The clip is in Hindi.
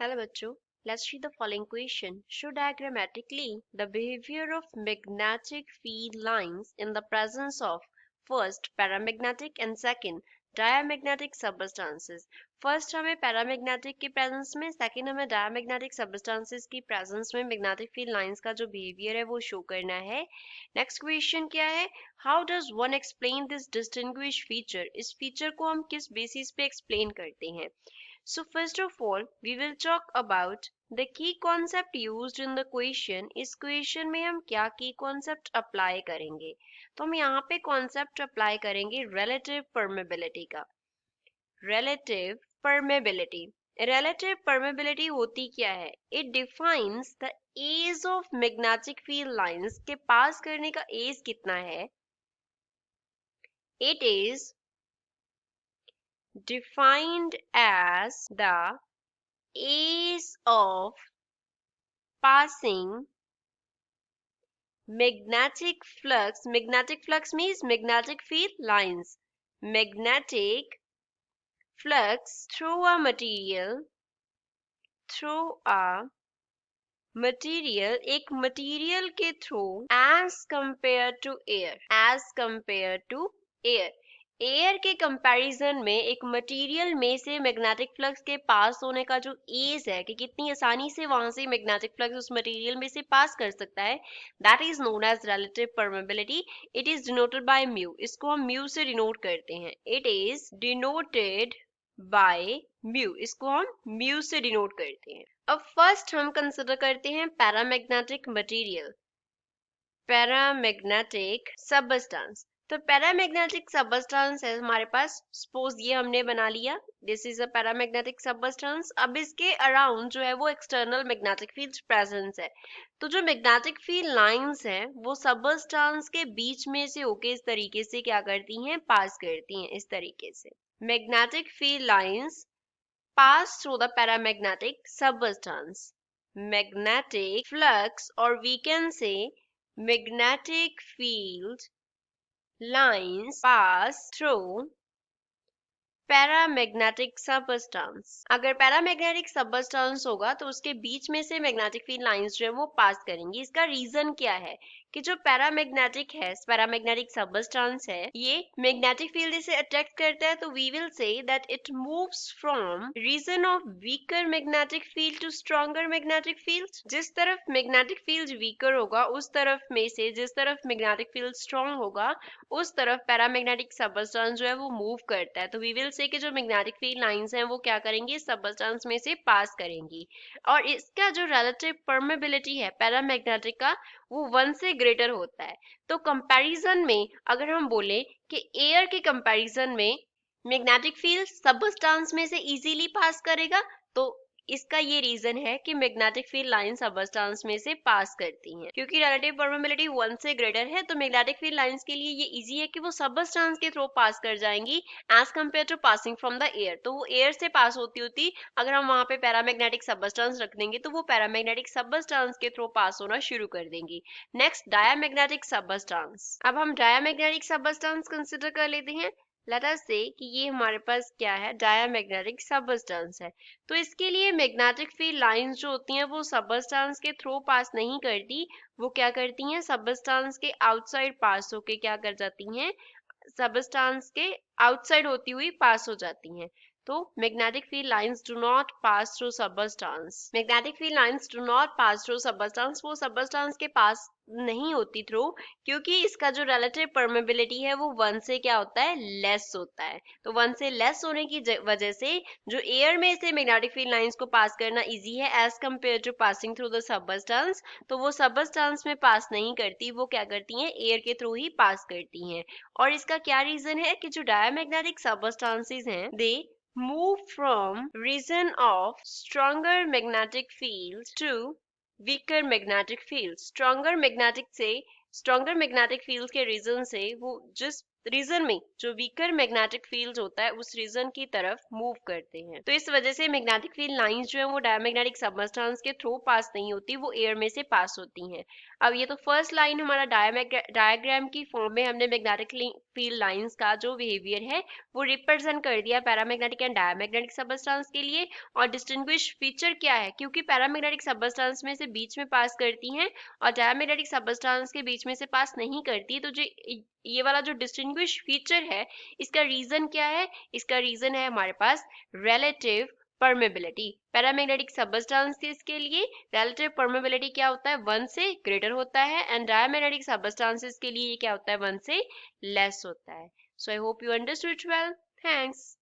Hello बच्चों, let's read the following question. Show diagrammatically the behavior of magnetic field lines in the presence of first paramagnetic and second diamagnetic substances. First हमें पैरामैग्नेटिक के प्रेजेंस में, सेकंड हमें डायमैग्नेटिक सब्सटेंसेस की प्रेजेंस में मैग्नेटिक फील्ड लाइंस का जो बिहेवियर है वो शो करना है. नेक्स्ट क्वेश्चन क्या है? How does one explain this distinguish feature? इस फीचर को हम किस बेसिस पे एक्सप्लेन करते हैं? So first of all, we will talk about the key concept used in the question. इस question में हम क्या key concept apply करेंगे? तो हम यहाँ पे concept apply करेंगे relative permeability का. Relative permeability. Relative permeability होती क्या है? It defines the age of magnetic field lines के पास करने का age कितना है? It is defined as the age of passing magnetic flux. Magnetic flux means magnetic field lines. Magnetic flux through a material, एक मटेरियल के through as compared to air. Air के कंपैरिजन में एक मटेरियल में से मैग्नेटिक फ्लक्स के पास होने का जो एज है कि कितनी आसानी से वहां से मैग्नेटिक फ्लक्स उस मटेरियल में से पास कर सकता है, that is known as relative permeability. It is denoted by mu. इसको हम म्यू से डिनोट करते हैं. It is denoted by mu. इसको हम म्यू से डिनोट करते हैं. अब फर्स्ट हम कंसिडर करते हैं पैरामैग्नेटिक मटेरियल, पैरामैग्नेटिक सबस्टेंस. तो पैरामैग्नेटिक सबस्टेंस है हमारे पास. सपोज ये हमने बना लिया, this is a paramagnetic substance. अब इसके अराउंड जो है वो एक्सटर्नल मैग्नेटिक फील्ड प्रेजेंस है. तो जो मैग्नेटिक फील्ड लाइंस हैं वो सबस्टेंस के बीच में से होके इस तरीके से क्या करती हैं, पास करती हैं. इस तरीके से magnetic field lines pass through the paramagnetic substance. Magnetic flux, or we can say magnetic field lines pass through paramagnetic substance. अगर पैरामैग्नेटिक सबस्टेंस होगा तो उसके बीच में से मैग्नेटिक फील्ड लाइंस जो है वो पास करेंगी. इसका रीजन क्या है कि जो पैरामैग्नेटिक है, पैरामैग्नेटिक सबस्टेंस है, ये मैग्नेटिक फील्ड से अट्रैक्ट करता है. तो we will say that it moves from region of weaker magnetic field to stronger magnetic field. जिस तरफ मैग्नेटिक फील्ड वीकर होगा उस तरफ में से जिस तरफ मैग्नेटिक फील्ड स्ट्रॉन्ग होगा उस तरफ पैरामैग्नेटिक सबस्टेंस जो है वो मूव करता है. तो वी विल से कि जो मैग्नेटिक फील्ड लाइंस हैं वो क्या करेंगी, सबस्टेंस में से पास करेंगी. और इसका जो रिलेटिव परमेबिलिटी है पैरामैग्नेटिक का वो 1 से ग्रेटर होता है. तो कंपैरिजन में अगर हम बोले कि एयर के कंपैरिजन में मैग्नेटिक फील्ड सबस्टेंस में से इजीली पास करेगा, तो इसका ये रीजन है कि मैग्नेटिक फील्ड लाइन सबस्टेंस में से पास करती हैं. क्योंकि रिलेटिव परमेबिलिटी 1 से ग्रेटर है तो मैग्नेटिक फील्ड लाइंस के लिए ये इजी है कि वो सबस्टेंस के थ्रू पास कर जाएंगी as compare to passing from the air. तो वो एयर से पास होती अगर हम वहां पे पैरामैग्नेटिक सबस्टेंस रख देंगे तो वो पैरामैग्नेटिक सबस्टेंस के थ्रू पास होना शुरू कर देंगी. Next diamagnetic substance. अब हम डायामैग्नेटिक सबस्टेंस कंसिडर कर लेते हैं. लेट अस से कि ये हमारे पास क्या है, डायामैग्नेटिक सबस्टेंस है. तो इसके लिए मैग्नेटिक फील्ड लाइंस जो होती हैं वो सबस्टेंस के थ्रू पास नहीं करती, वो क्या करती हैं, सबस्टेंस के आउटसाइड पास होके क्या कर जाती हैं, सबस्टेंस के आउटसाइड होती हुई पास हो जाती हैं. तो magnetic field lines do not pass through substance. Magnetic field lines do not pass through substance. वो सबस्टेंस के पास नहीं होती थ्रू क्योंकि इसका जो रिलेटिव परमेबिलिटी है वो 1 से क्या होता है, लेस होता है. तो 1 से लेस होने की वजह से जो एयर में से मैग्नेटिक फील्ड लाइंस को पास करना इजी है as compare to passing through the substance, तो वो सबस्टेंस में पास नहीं करती, वो क्या करती हैं, एयर के थ्रू ही पास करती हैं. और इसका क्या रीजन है कि जो डायमैग्नेटिक सबस्टेंसेस हैं दे move from region of stronger magnetic field to weaker magnetic field. stronger magnetic field के रीजन से वो जिस रीजन में जो वीकर मैग्नेटिक फील्ड होता है उस रीजन की तरफ मूव करते हैं। तो इस वजह से मैग्नेटिक फील्ड लाइंस जो है वो डायमैग्नेटिक सबस्टेंस के थ्रू पास नहीं होती, वो एयर में से पास होती हैं। अब ये तो फर्स्ट लाइन हमारा डायग्राम की फॉर्म में हमने मैग्नेटिक फील्ड लाइंस का जो बिहेवियर है वो रिप्रेजेंट कर दिया पैरामैग्नेटिक एंड डायमैग्नेटिक सबस्टेंस के लिए। और डिस्टिंग्विश फीचर क्या है, क्योंकि पैरामैग्नेटिक सबस्टेंस में से बीच में पास करती हैं और डायमैग्नेटिक सबस्टेंस के बीच में से पास नहीं करती, तो जो ये वाला जो डिस्टिंग्विश फीचर है इसका रीजन क्या है, इसका रीजन है हमारे पास रिलेटिव परमेबिलिटी। पैरामैग्नेटिक सबस्टेंसेस के लिए रिलेटिव परमेबिलिटी क्या होता है, 1 से ग्रेटर होता है, एंड डायमैग्नेटिक सबस्टेंसेस के लिए ये क्या होता है, 1 से लेस होता है। So I hope you understood well. Thanks.